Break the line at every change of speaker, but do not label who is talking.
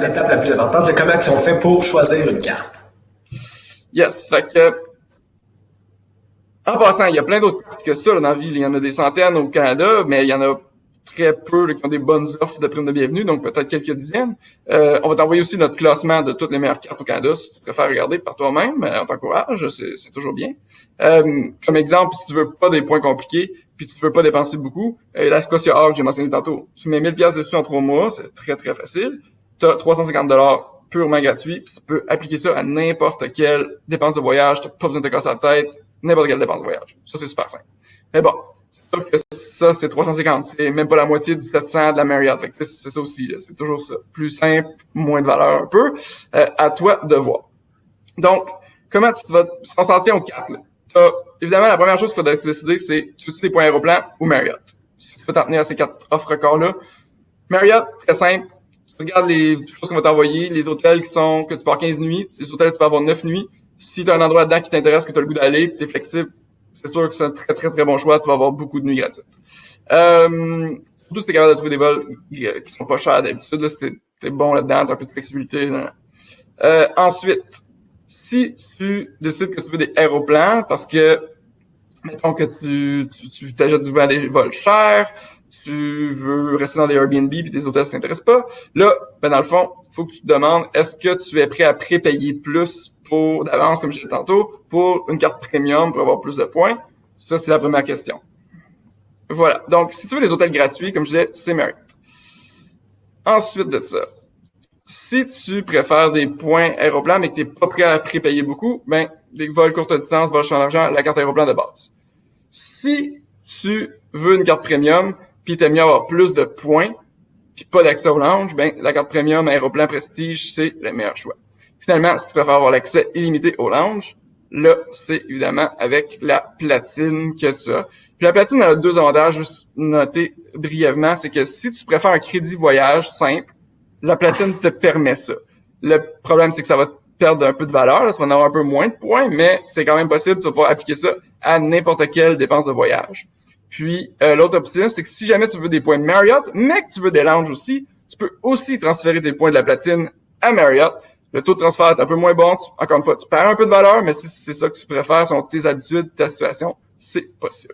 l'étape la plus importante, comment on fait pour choisir une carte.
Yes. Fait que, en passant, il y a plein d'autres cartes que ça là, dans la vie. Il y en a des centaines au Canada, mais il y en a très peu là, qui ont des bonnes offres de primes de bienvenue, donc peut-être quelques dizaines. On va t'envoyer aussi notre classement de toutes les meilleures cartes au Canada, si tu préfères regarder par toi-même. On t'encourage, c'est toujours bien. Comme exemple, si tu veux pas des points compliqués, puis tu veux pas dépenser beaucoup, la Scotia Hawk, j'ai mentionné tantôt, tu mets 1000$ dessus en 3 mois, c'est très très facile. Tu as 350$ purement gratuit, puis tu peux appliquer ça à n'importe quelle dépense de voyage, t'as pas besoin de te casser la tête, n'importe quelle dépense de voyage. Ça, c'est super simple. Mais bon, c'est sûr que ça, c'est 350. C'est même pas la moitié du 700 de la Marriott. Fait que c'est ça aussi, là. C'est toujours ça. Plus simple, moins de valeur un peu. À toi de voir. Donc, comment tu vas te concentrer aux cartes, là? Évidemment, la première chose qu'il faut décider, c'est tu veux-tu des points Aéroplan ou Marriott? Si tu veux t'en tenir à ces 4 offres records-là. Marriott, très simple. Tu regardes les choses qu'on va t'envoyer, les hôtels que tu pars 15 nuits, les hôtels tu peux avoir 9 nuits. Si tu as un endroit là-dedans qui t'intéresse, que tu as le goût d'aller, que tu es flexible, c'est sûr que c'est un très très très bon choix, tu vas avoir beaucoup de nuits gratuites. Surtout si tu es capable de trouver des vols qui sont pas chers d'habitude, là, c'est bon là-dedans, tu as un peu de flexibilité. Ensuite, si tu décides que tu veux des aéroplans, parce que mettons que tu t'achètes du vol à des vols chers, tu veux rester dans des Airbnb puis des hôtels qui t'intéressent pas. Là, ben dans le fond, il faut que tu te demandes est-ce que tu es prêt à prépayer plus pour d'avance, comme je disais tantôt, pour une carte premium pour avoir plus de points. Ça, c'est la première question. Voilà. Donc, si tu veux des hôtels gratuits, comme je disais, c'est Marriott. Ensuite de ça, si tu préfères des points Aéroplan mais que tu n'es pas prêt à prépayer beaucoup, ben des vols courte distance, vols champ d'argent, la carte Aéroplan de base. Si tu veux une carte premium puis t'aimes mieux avoir plus de points puis pas d'accès au lounge, ben la carte premium Aéroplan Prestige, c'est le meilleur choix. Finalement, si tu préfères avoir l'accès illimité au lounge, là, c'est évidemment avec la platine que tu as. Puis la platine, elle a 2 avantages, juste noter brièvement, c'est que si tu préfères un crédit voyage simple, la platine te permet ça. Le problème, c'est que ça va perdre un peu de valeur, là, ça va en avoir un peu moins de points, mais c'est quand même possible, tu vas pouvoir appliquer ça à n'importe quelle dépense de voyage. Puis, l'autre option, c'est que si jamais tu veux des points de Marriott, mais que tu veux des lounges aussi, tu peux aussi transférer tes points de la platine à Marriott. Le taux de transfert est un peu moins bon. Encore une fois, tu perds un peu de valeur, mais si c'est ça que tu préfères, sont tes habitudes, ta situation, c'est possible.